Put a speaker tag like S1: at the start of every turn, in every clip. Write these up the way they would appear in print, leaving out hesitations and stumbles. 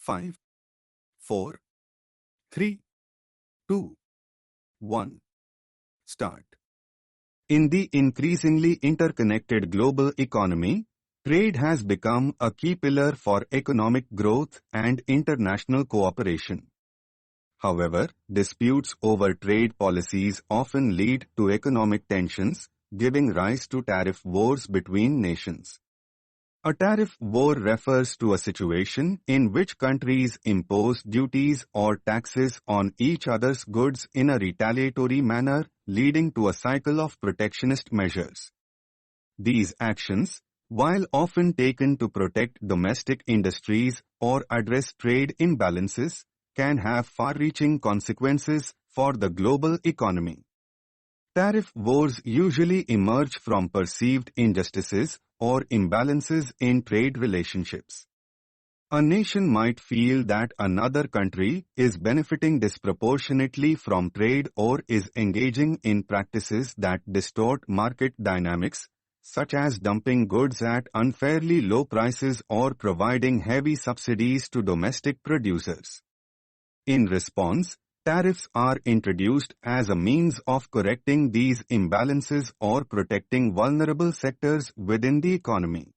S1: 5, 4, 3, 2, 1. Start. In the increasingly interconnected global economy, trade has become a key pillar for economic growth and international cooperation. However, disputes over trade policies often lead to economic tensions, giving rise to tariff wars between nations. A tariff war refers to a situation in which countries impose duties or taxes on each other's goods in a retaliatory manner, leading to a cycle of protectionist measures. These actions, while often taken to protect domestic industries or address trade imbalances, can have far-reaching consequences for the global economy. Tariff wars usually emerge from perceived injustices or imbalances in trade relationships. A nation might feel that another country is benefiting disproportionately from trade or is engaging in practices that distort market dynamics, such as dumping goods at unfairly low prices or providing heavy subsidies to domestic producers. In response, tariffs are introduced as a means of correcting these imbalances or protecting vulnerable sectors within the economy.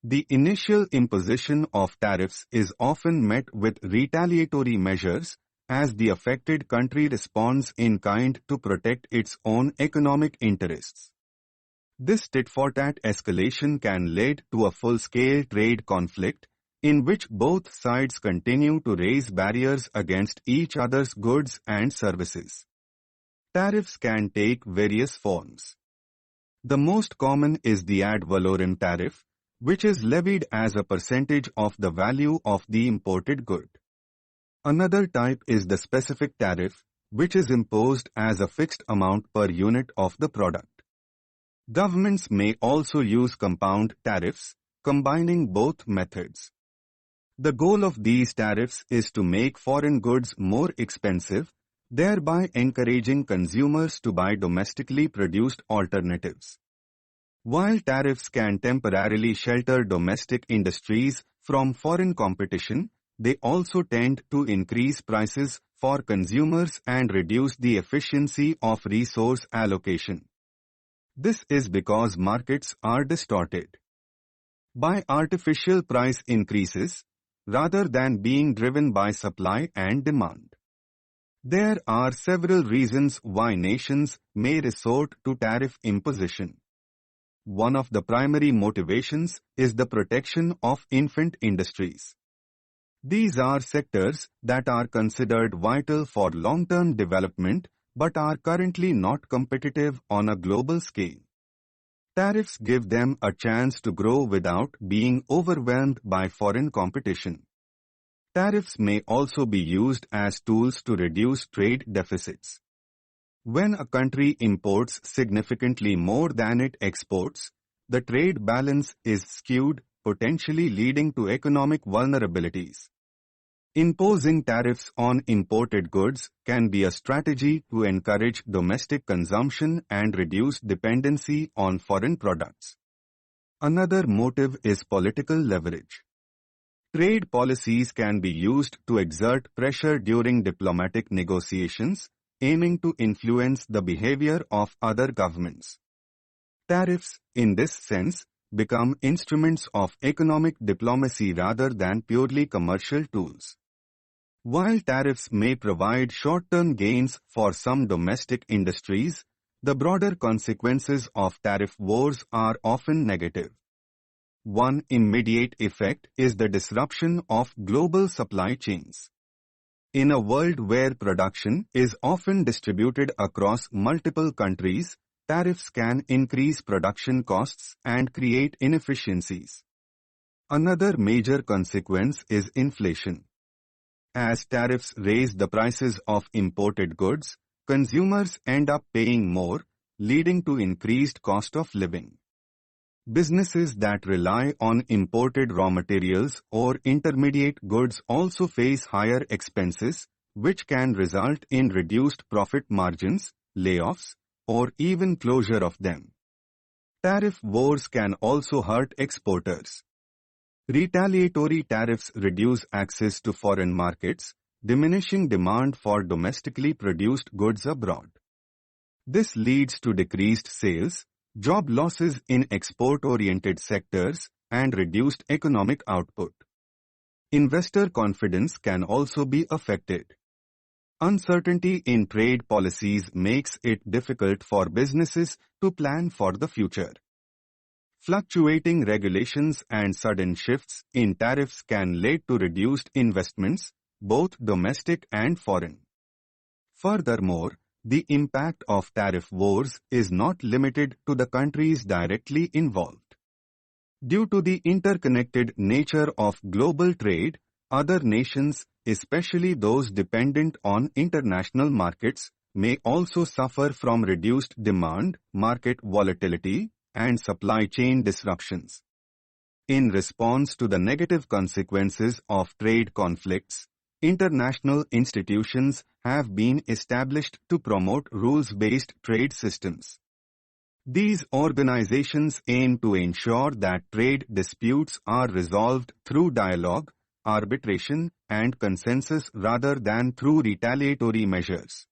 S1: The initial imposition of tariffs is often met with retaliatory measures, as the affected country responds in kind to protect its own economic interests. This tit-for-tat escalation can lead to a full-scale trade conflict, in which both sides continue to raise barriers against each other's goods and services. Tariffs can take various forms. The most common is the ad valorem tariff, which is levied as a percentage of the value of the imported good. Another type is the specific tariff, which is imposed as a fixed amount per unit of the product. Governments may also use compound tariffs, combining both methods. The goal of these tariffs is to make foreign goods more expensive, thereby encouraging consumers to buy domestically produced alternatives. While tariffs can temporarily shelter domestic industries from foreign competition, they also tend to increase prices for consumers and reduce the efficiency of resource allocation. This is because markets are distorted by artificial price increases, rather than being driven by supply and demand. There are several reasons why nations may resort to tariff imposition. One of the primary motivations is the protection of infant industries. These are sectors that are considered vital for long-term development but are currently not competitive on a global scale. Tariffs give them a chance to grow without being overwhelmed by foreign competition. Tariffs may also be used as tools to reduce trade deficits. When a country imports significantly more than it exports, the trade balance is skewed, potentially leading to economic vulnerabilities. Imposing tariffs on imported goods can be a strategy to encourage domestic consumption and reduce dependency on foreign products. Another motive is political leverage. Trade policies can be used to exert pressure during diplomatic negotiations, aiming to influence the behavior of other governments. Tariffs, in this sense, become instruments of economic diplomacy rather than purely commercial tools. While tariffs may provide short-term gains for some domestic industries, the broader consequences of tariff wars are often negative. One immediate effect is the disruption of global supply chains. In a world where production is often distributed across multiple countries, tariffs can increase production costs and create inefficiencies. Another major consequence is inflation. As tariffs raise the prices of imported goods, consumers end up paying more, leading to increased cost of living. Businesses that rely on imported raw materials or intermediate goods also face higher expenses, which can result in reduced profit margins, layoffs, or even closure of them. Tariff wars can also hurt exporters. Retaliatory tariffs reduce access to foreign markets, diminishing demand for domestically produced goods abroad. This leads to decreased sales, job losses in export-oriented sectors, and reduced economic output. Investor confidence can also be affected. Uncertainty in trade policies makes it difficult for businesses to plan for the future. Fluctuating regulations and sudden shifts in tariffs can lead to reduced investments, both domestic and foreign. Furthermore, the impact of tariff wars is not limited to the countries directly involved. Due to the interconnected nature of global trade, other nations, especially those dependent on international markets, may also suffer from reduced demand, market volatility, and supply chain disruptions. In response to the negative consequences of trade conflicts, international institutions have been established to promote rules-based trade systems. These organizations aim to ensure that trade disputes are resolved through dialogue, arbitration, and consensus rather than through retaliatory measures.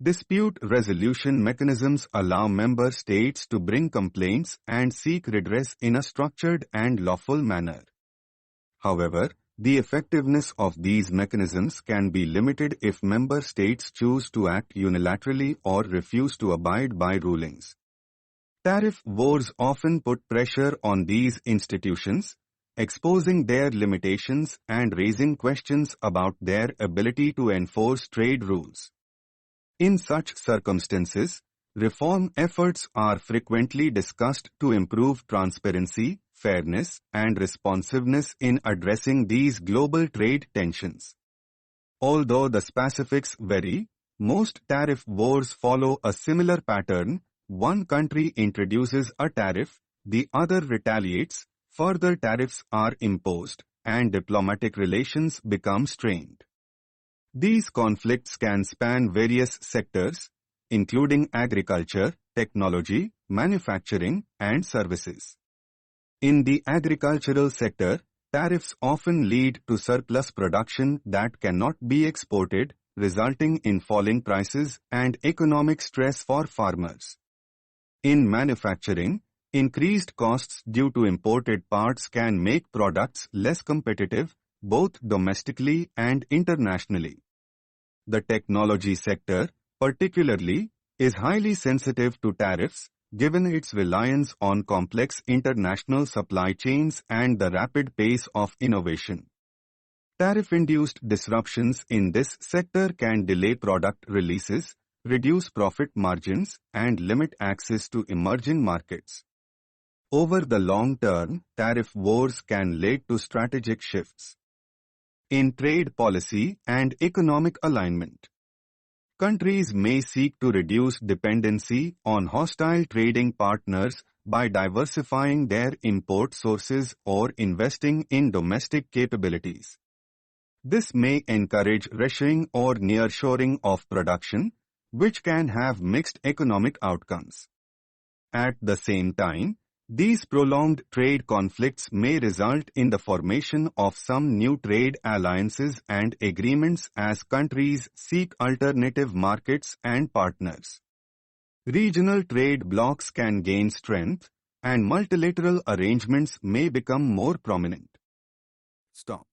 S1: Dispute resolution mechanisms allow member states to bring complaints and seek redress in a structured and lawful manner. However, the effectiveness of these mechanisms can be limited if member states choose to act unilaterally or refuse to abide by rulings. Tariff wars often put pressure on these institutions, exposing their limitations and raising questions about their ability to enforce trade rules. In such circumstances, reform efforts are frequently discussed to improve transparency, fairness, and responsiveness in addressing these global trade tensions. Although the specifics vary, most tariff wars follow a similar pattern. One country introduces a tariff, the other retaliates, further tariffs are imposed, and diplomatic relations become strained. These conflicts can span various sectors, including agriculture, technology, manufacturing, and services. In the agricultural sector, tariffs often lead to surplus production that cannot be exported, resulting in falling prices and economic stress for farmers. In manufacturing, increased costs due to imported parts can make products less competitive, both domestically and internationally. The technology sector, particularly, is highly sensitive to tariffs, given its reliance on complex international supply chains and the rapid pace of innovation. Tariff-induced disruptions in this sector can delay product releases, reduce profit margins, and limit access to emerging markets. Over the long term, tariff wars can lead to strategic shifts in trade policy and economic alignment. Countries may seek to reduce dependency on hostile trading partners by diversifying their import sources or investing in domestic capabilities. This may encourage reshoring or nearshoring of production, which can have mixed economic outcomes. At the same time, these prolonged trade conflicts may result in the formation of some new trade alliances and agreements as countries seek alternative markets and partners. Regional trade blocs can gain strength, and multilateral arrangements may become more prominent. Stop.